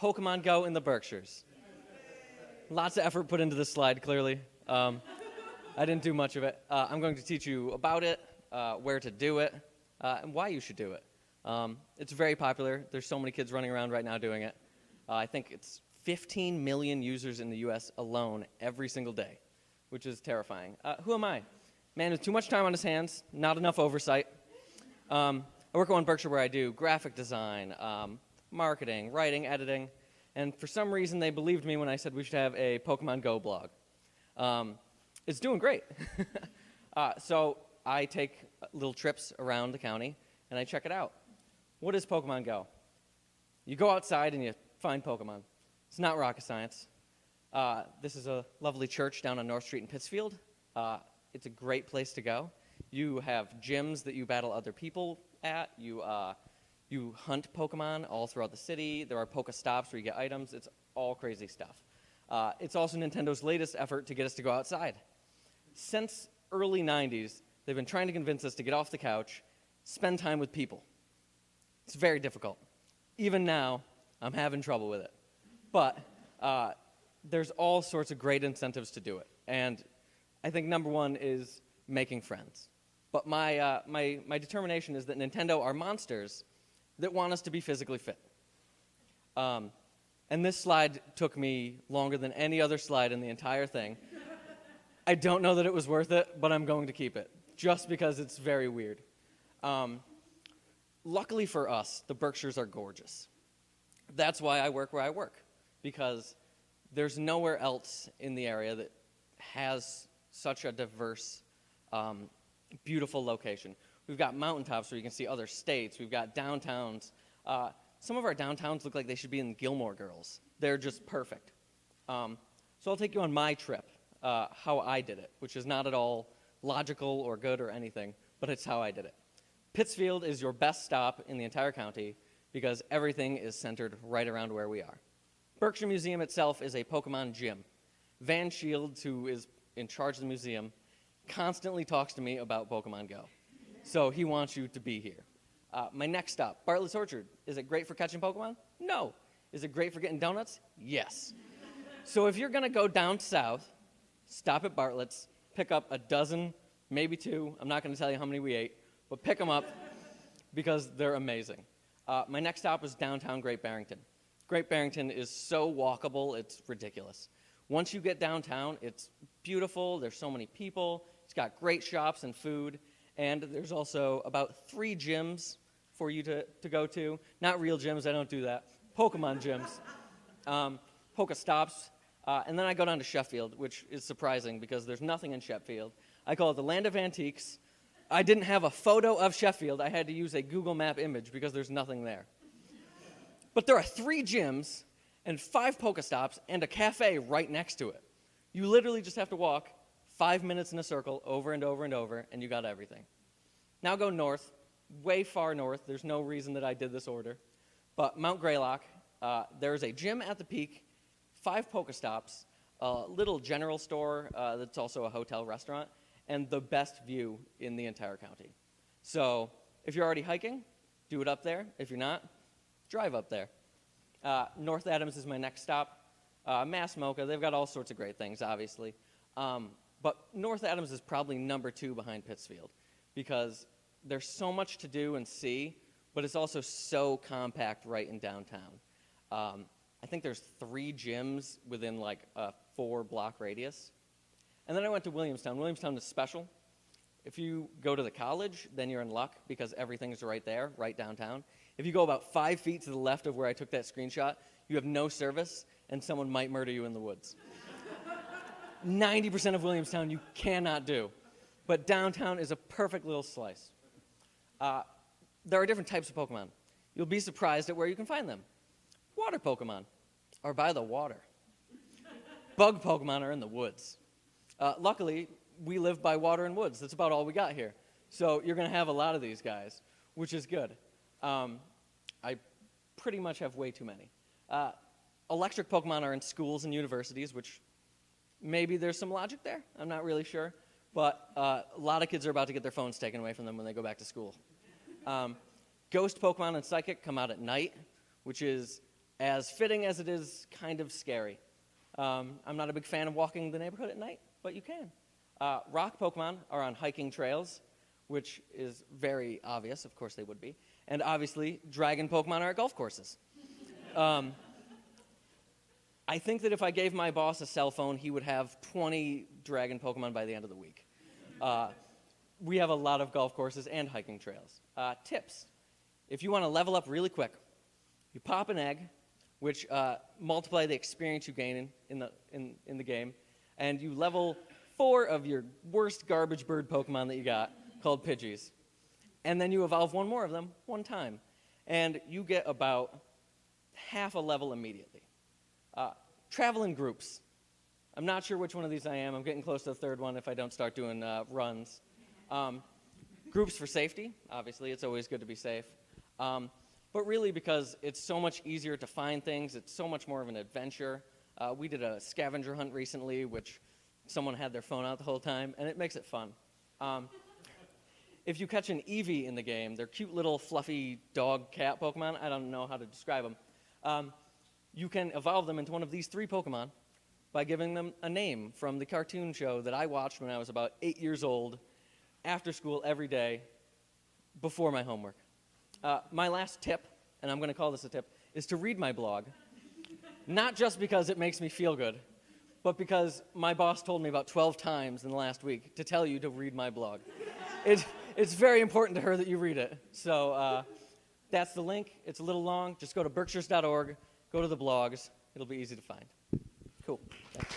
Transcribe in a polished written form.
Pokemon Go in the Berkshires. Lots of effort put into this slide, clearly. I didn't do much of it. I'm going to teach you about it, where to do it, and why you should do it. It's very popular. There's so many kids running around right now doing it. I think it's 15 million users in the U.S. alone every single day, which is terrifying. Who am I? Man with too much time on his hands, not enough oversight. I work at one Berkshire where I do graphic design, marketing, writing, editing, and for some reason they believed me when I said we should have a Pokemon Go blog. It's doing great. So I take little trips around the county and I check it out. What is Pokemon Go? You go outside and you find Pokemon. It's not rocket science. This is a lovely church down on North Street in Pittsfield. It's a great place to go. You have gyms that you battle other people at. You hunt Pokemon all throughout the city. There are Poke stops where you get items. It's all crazy stuff. It's also Nintendo's latest effort to get us to go outside. Since early 90s, they've been trying to convince us to get off the couch, spend time with people. It's very difficult. Even now, I'm having trouble with it. But there's all sorts of great incentives to do it. And I think number one is making friends. But my determination is that Nintendo are monsters that want us to be physically fit. And this slide took me longer than any other slide in the entire thing. I don't know that it was worth it, but I'm going to keep it, just because it's very weird. Luckily for us, the Berkshires are gorgeous. That's why I work where I work, because there's nowhere else in the area that has such a diverse, beautiful location. We've got mountaintops where you can see other states. We've got downtowns. Some of our downtowns look like they should be in Gilmore Girls. They're just perfect. So I'll take you on my trip, how I did it, which is not at all logical or good or anything, but it's how I did it. Pittsfield is your best stop in the entire county because everything is centered right around where we are. Berkshire Museum itself is a Pokemon gym. Van Shields, who is in charge of the museum, constantly talks to me about Pokemon Go. So he wants you to be here. My next stop, Bartlett Orchard. Is it great for catching Pokemon? No. Is it great for getting donuts? Yes. So if you're going to go down south, stop at Bartlett's, pick up a dozen, maybe two. I'm not going to tell you how many we ate, but pick them up because they're amazing. My next stop is downtown Great Barrington. Great Barrington is so walkable, it's ridiculous. Once you get downtown, it's beautiful. There's so many people. It's got great shops and food. And there's also about 3 gyms for you to go to. Not real gyms, I don't do that. Pokemon gyms. Polka stops. And then I go down to Sheffield, which is surprising because there's nothing in Sheffield. I call it the land of antiques. I didn't have a photo of Sheffield. I had to use a Google Map image because there's nothing there. But there are 3 gyms and 5 Poke stops and a cafe right next to it. You literally just have to walk 5 minutes in a circle over and over and over, and you got everything. Now go north, way far north. There's no reason that I did this order. But Mount Greylock, there's a gym at the peak, 5 Poke stops, a little general store that's also a hotel restaurant, and the best view in the entire county. So if you're already hiking, do it up there. If you're not, drive up there. North Adams is my next stop. Mass Mocha, they've got all sorts of great things, obviously. But North Adams is probably number 2 behind Pittsfield because there's so much to do and see, but it's also so compact right in downtown. I think there's 3 gyms within like a 4-block radius. And then I went to Williamstown. Williamstown is special. If you go to the college, then you're in luck because everything's right there, right downtown. If you go about 5 feet to the left of where I took that screenshot, you have no service, and someone might murder you in the woods. 90% of Williamstown you cannot do. But downtown is a perfect little slice. There are different types of Pokemon. You'll be surprised at where you can find them. Water Pokemon are by the water. Bug Pokemon are in the woods. Luckily, we live by water and woods. That's about all we got here. So you're going to have a lot of these guys, which is good. I pretty much have way too many. Electric Pokemon are in schools and universities, which maybe there's some logic there. I'm not really sure. But a lot of kids are about to get their phones taken away from them when they go back to school. Ghost Pokemon and Psychic come out at night, which is as fitting as it is kind of scary. I'm not a big fan of walking the neighborhood at night, but you can. Rock Pokemon are on hiking trails, which is very obvious. Of course they would be. And obviously, dragon Pokemon are at golf courses. I think that if I gave my boss a cell phone, he would have 20 dragon Pokemon by the end of the week. We have a lot of golf courses and hiking trails. Tips. If you want to level up really quick, you pop an egg, which multiply the experience you gain in the game, and you level 4 of your worst garbage bird Pokemon that you got, called Pidgeys. And then you evolve 1 more of them 1 time. And you get about half a level immediately. Travel in groups. I'm not sure which one of these I am. I'm getting close to the 3rd one if I don't start doing runs. Groups for safety. Obviously, it's always good to be safe. But really because it's so much easier to find things. It's so much more of an adventure. We did a scavenger hunt recently, which someone had their phone out the whole time, and it makes it fun. If you catch an Eevee in the game, they're cute little fluffy dog cat Pokemon. I don't know how to describe them. You can evolve them into one of these 3 Pokemon by giving them a name from the cartoon show that I watched when I was about 8 years old, after school every day, before my homework. My last tip, and I'm going to call this a tip, is to read my blog. Not just because it makes me feel good, but because my boss told me about 12 times in the last week to tell you to read my blog. It's very important to her that you read it. So that's the link. It's a little long. Just go to berkshires.org, go to the blogs. It'll be easy to find. Cool. Thanks.